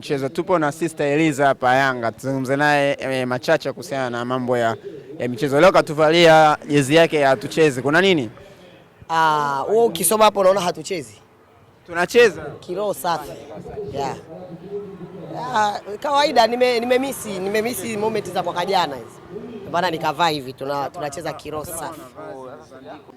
Mchezo tupo na Sister Eliza hapa Yanga, tuzungumze naye machache kuhusiana na mambo ya michezo. Leo katuvalia jezi yake ya hatuchezi. Kuna nini? Wewe ukisoma hapo unaona hatuchezi. Tunacheza. Kiroho safi. Yeah. Kawaida nimemisi moment za mwaka jana hizi. Bana nikavaa hivi tunacheza kiroho safi.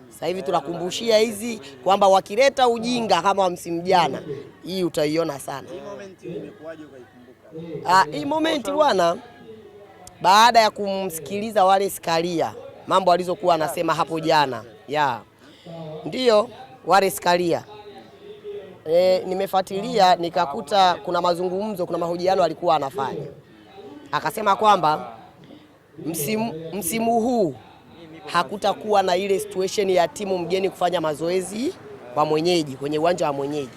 Sasa hivi tunakumbushia hizi kwamba wakileta ujinga kama wa msimu jana, hii utaiona sana. Hii moment imekuaje ukaikumbuka? Hii moment bwana, baada ya kumsikiliza Wallace Karia mambo alizokuwa anasema hapo jana. Ndio Wallace Karia. Nimefuatilia nikakuta kuna mazungumzo, kuna mahojiano alikuwa anafanya. Akasema kwamba msimu huu hakutakuwa na ile situation ya timu mgeni kufanya mazoezi kwa mwenyeji kwenye uwanja wa mwenyeji,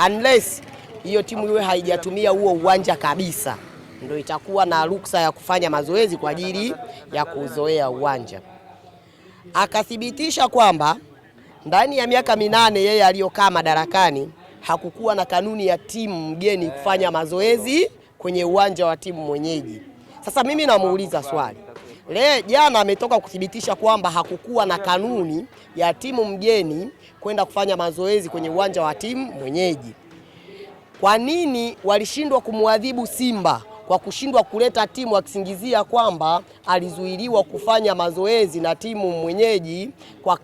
unless hiyo timu iwe haijatumia huo uwanja kabisa, ndio itakuwa na ruksa ya kufanya mazoezi kwa ajili ya kuzoea uwanja. Akathibitisha kwamba ndani ya miaka 8 yeye aliyokaa madarakani hakukuwa na kanuni ya timu mgeni kufanya mazoezi kwenye uwanja wa timu mwenyeji. Sasa mimi namuuliza swali. Jana ametoka kuthibitisha kwamba hakukuwa na kanuni ya timu mgeni kwenda kufanya mazoezi kwenye uwanja wa timu mwenyeji. Kwa nini walishindwa kumwadhibu Simba kwa kushindwa kuleta timu akisingizia kwamba alizuiliwa kufanya mazoezi na timu mwenyeji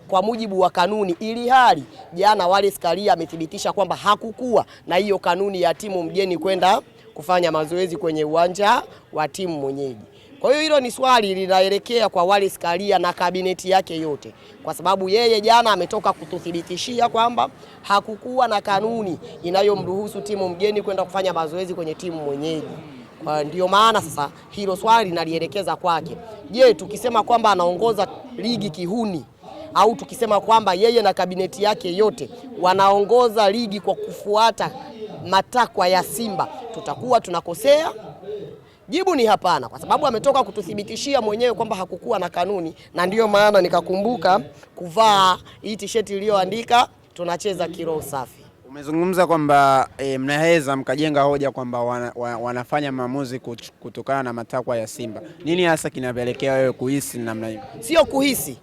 kwa mujibu wa kanuni, ili hali jana Wallace Karia amethibitisha kwamba hakukuwa na hiyo kanuni ya timu mgeni kwenda kufanya mazoezi kwenye uwanja wa timu mwenyeji. Kwa hiyo hilo ni swali linaelekea kwa Wallace Karia na kabineti yake yote, kwa sababu yeye jana ametoka kututhibitishia kwamba hakukuwa na kanuni inayomruhusu timu mgeni kwenda kufanya mazoezi kwenye timu mwenyeji. Ndio maana sasa hilo swali linalielekeza kwake. Je, tukisema kwamba anaongoza ligi kihuni, au tukisema kwamba yeye na kabineti yake yote wanaongoza ligi kwa kufuata matakwa ya Simba, tutakuwa tunakosea? Jibu ni hapana, kwa sababu ametoka kututhibitishia mwenyewe kwamba hakukuwa na kanuni, na ndiyo maana nikakumbuka kuvaa hii t-shirt iliyoandika tunacheza kiroho safi. Umezungumza kwamba mnaweza mkajenga hoja kwamba wanafanya maamuzi kutokana na matakwa ya Simba. Nini hasa kinapelekea wewe kuhisi namna hiyo? Sio kuhisi.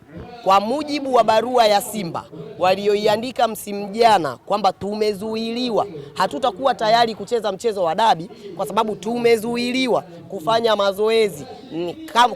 Kwa mujibu wa barua ya Simba walioiandika msimu jana kwamba tumezuiliwa, hatutakuwa tayari kucheza mchezo wa dabi kwa sababu tumezuiliwa kufanya mazoezi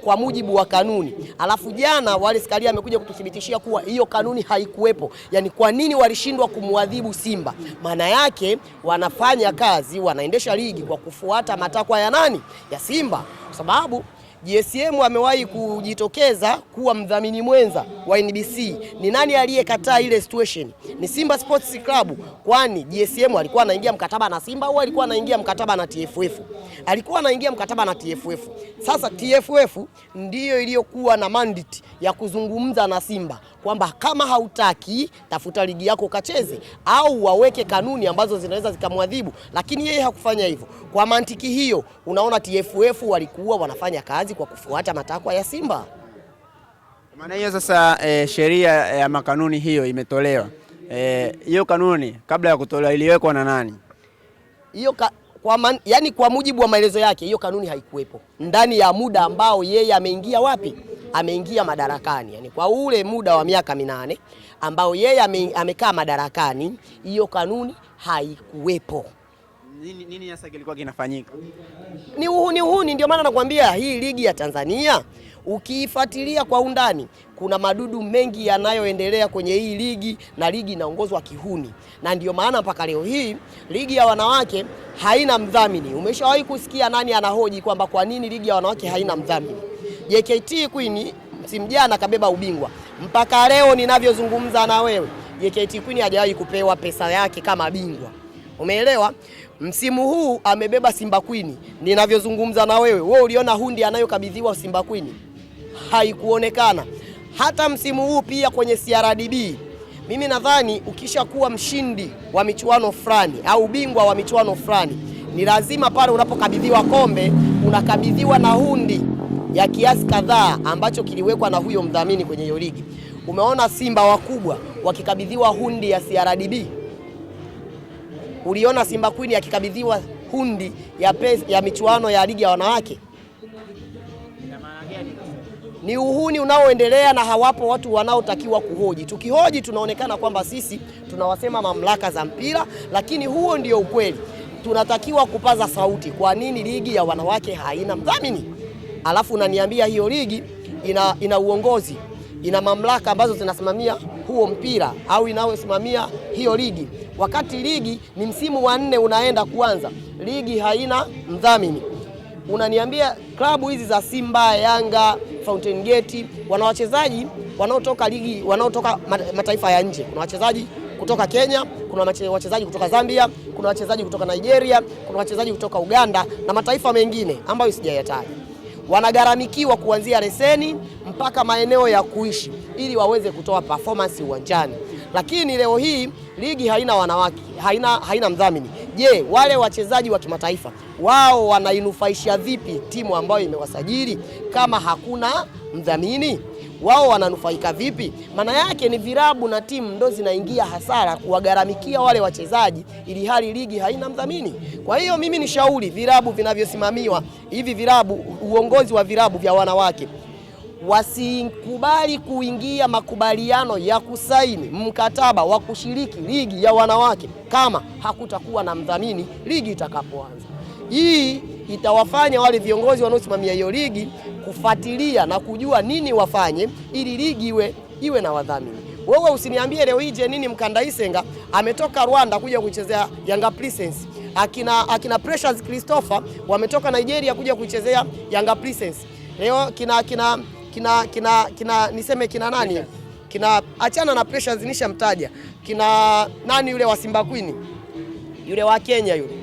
kwa mujibu wa kanuni. Alafu jana Wallace Karia amekuja kututhibitishia kuwa hiyo kanuni haikuwepo. Yaani kwa nini walishindwa kumwadhibu Simba? Maana yake wanafanya kazi, wanaendesha ligi kwa kufuata matakwa ya nani? Ya Simba. Kwa sababu GSM amewahi kujitokeza kuwa mdhamini mwenza wa NBC. Ni nani aliyekataa ile situation? Ni Simba Sports Club. Kwani GSM alikuwa anaingia mkataba na Simba au alikuwa anaingia mkataba na TFF? Alikuwa anaingia mkataba na TFF. Sasa TFF ndiyo iliyokuwa na mandate ya kuzungumza na Simba kwamba kama hautaki tafuta ligi yako kacheze, au waweke kanuni ambazo zinaweza zikamwadhibu, lakini yeye hakufanya hivyo. Kwa mantiki hiyo unaona TFF walikuwa wanafanya kazi kwa kufuata matakwa ya Simba. Maana hiyo sasa sheria ya makanuni hiyo imetolewa. Hiyo kanuni kabla ya kutolewa iliwekwa na nani? Hiyo yani kwa mujibu wa maelezo yake hiyo kanuni haikuwepo ndani ya muda ambao yeye ameingia wapi? Ameingia madarakani. Yani kwa ule muda wa miaka 8 ambao yeye amekaa madarakani, hiyo kanuni haikuwepo. Nini hasa kilikuwa kinafanyika? Ni uhuni. Ndio maana nakwambia hii ligi ya Tanzania ukiifuatilia kwa undani, kuna madudu mengi yanayoendelea kwenye hii ligi, na ligi inaongozwa kihuni. Na ndio maana mpaka leo hii ligi ya wanawake haina mdhamini. Umeshawahi kusikia nani anahoji kwamba kwa nini ligi ya wanawake haina mdhamini? JKT Queen msimu jana kabeba ubingwa. Mpaka leo ninavyozungumza na wewe, JKT Queen hajawahi kupewa pesa yake kama bingwa. Umeelewa? Msimu huu amebeba Simba Queen. Ninavyozungumza na wewe, wewe uliona hundi anayokabidhiwa Simba Queen? Haikuonekana. Hata msimu huu pia kwenye CRDB, mimi nadhani ukishakuwa mshindi wa michuano fulani au bingwa wa michuano fulani, ni lazima pale unapokabidhiwa kombe unakabidhiwa na hundi ya kiasi kadhaa ambacho kiliwekwa na huyo mdhamini kwenye hiyo ligi. Umeona Simba wakubwa wakikabidhiwa hundi ya CRDB? Uliona Simba Queen akikabidhiwa hundi ya michuano ya ligi ya wanawake? Ni uhuni unaoendelea na hawapo watu wanaotakiwa kuhoji. Tukihoji tunaonekana kwamba sisi tunawasema mamlaka za mpira, lakini huo ndio ukweli. Tunatakiwa kupaza sauti. Kwa nini ligi ya wanawake haina mdhamini? Alafu unaniambia hiyo ligi ina uongozi, ina mamlaka ambazo zinasimamia huo mpira au inayosimamia hiyo ligi, wakati ligi ni msimu wa 4 unaenda kuanza, ligi haina mdhamini. Unaniambia klabu hizi za Simba, Yanga, Fountain Gate wana wachezaji wanaotoka ligi, wanaotoka mataifa ya nje. Kuna wachezaji kutoka Kenya, kuna wachezaji kutoka Zambia, kuna wachezaji kutoka Nigeria, kuna wachezaji kutoka Uganda na mataifa mengine ambayo sijayataja. Wanagharamikiwa kuanzia leseni mpaka maeneo ya kuishi ili waweze kutoa performance uwanjani. Lakini leo hii ligi haina wanawake, haina mdhamini. Je, wale wachezaji wa kimataifa wao wanainufaisha vipi timu ambayo imewasajili kama hakuna mdhamini? Wao wananufaika vipi? Maana yake ni virabu na timu ndo zinaingia hasara kuwagharamikia wale wachezaji ili hali ligi haina mdhamini. Kwa hiyo mimi ni shauri virabu vinavyosimamiwa hivi virabu, uongozi wa virabu vya wanawake wasikubali kuingia makubaliano ya kusaini mkataba wa kushiriki ligi ya wanawake kama hakutakuwa na mdhamini ligi itakapoanza. Hii itawafanya wale viongozi wanaosimamia hiyo ligi kufuatilia na kujua nini wafanye ili ligi iwe na wadhamini. Wewe usiniambie leo hii nini Mkandaisenga ametoka Rwanda kuja kuchezea Yanga Princess. Akina Precious Christopher wametoka Nigeria kuja kuchezea Yanga Princess. Leo niseme kina nani? Achana na Precious nishamtaja. Kina nani yule wa Simba Queen? Yule wa Kenya yule.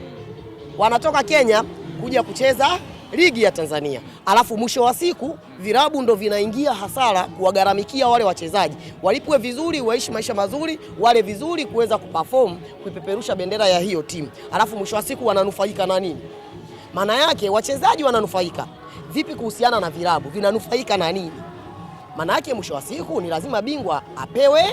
Wanatoka Kenya kuja kucheza ligi ya Tanzania. Alafu mwisho wa siku virabu ndo vinaingia hasara kuwagharamikia wale wachezaji. Walipwe vizuri, waishi maisha mazuri, wale vizuri kuweza kuperform, kuipeperusha bendera ya hiyo timu. Alafu mwisho wa siku wananufaika na nini? Maana yake wachezaji wananufaika. Vipi kuhusiana na virabu? Vinanufaika na nini? Maana yake mwisho wa siku ni lazima bingwa apewe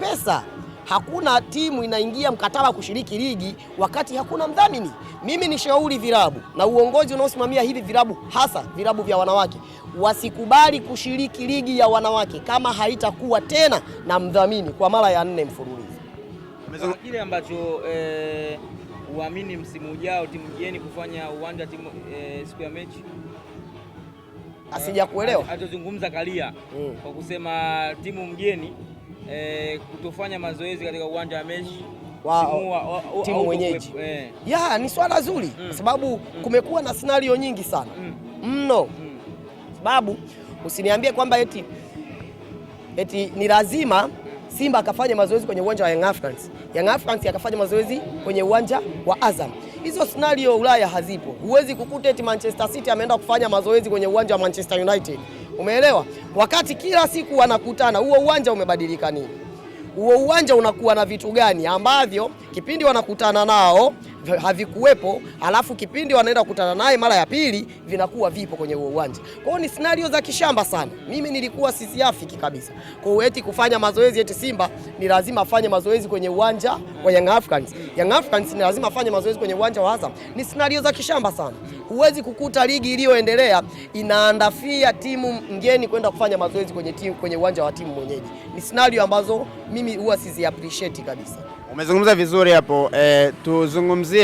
pesa. Hakuna timu inaingia mkataba kushiriki ligi wakati hakuna mdhamini. Mimi ni shauri virabu na uongozi unaosimamia hivi virabu, hasa virabu vya wanawake, wasikubali kushiriki ligi ya wanawake kama haitakuwa tena na mdhamini kwa mara ya 4 mfululizo. Kile ambacho uamini msimu ujao timu mgeni kufanya uwanja timu siku ya mechi. Asija kuelewa. Atazungumza Kalia kwa kusema timu mgeni kutofanya mazoezi katika uwanja wa mechi timu mwenyeji. Ni swala zuri kwa sababu kumekuwa na scenario nyingi sana mno. Sababu usiniambie kwamba eti ni lazima Simba akafanya mazoezi kwenye uwanja wa Young Africans, Young Africans akafanya mazoezi kwenye uwanja wa Azam. Hizo scenario Ulaya hazipo. Huwezi kukuta eti Manchester City ameenda kufanya mazoezi kwenye uwanja wa Manchester United. Umeelewa? Wakati kila siku wanakutana, huo uwanja umebadilika nini? Huo uwanja unakuwa na vitu gani ambavyo kipindi wanakutana nao havikuwepo, alafu kipindi wanaenda kukutana naye mara ya pili vinakuwa vipo kwenye huo uwanja. Kwa hiyo ni scenario za kishamba sana. Mimi nilikuwa sisiafiki kabisa. Kwa hiyo eti kufanya mazoezi eti Simba ni lazima afanye mazoezi kwenye uwanja wa Young Africans. Young Africans ni lazima afanye mazoezi kwenye uwanja wa Azam. Ni scenario za kishamba sana. Huwezi kukuta ligi iliyoendelea inaandafia timu mgeni kwenda kufanya mazoezi kwenye uwanja wa timu mwenyeji. Ni scenario ambazo mimi huwa sizi appreciate kabisa. Umezungumza vizuri hapo, tuzungumzie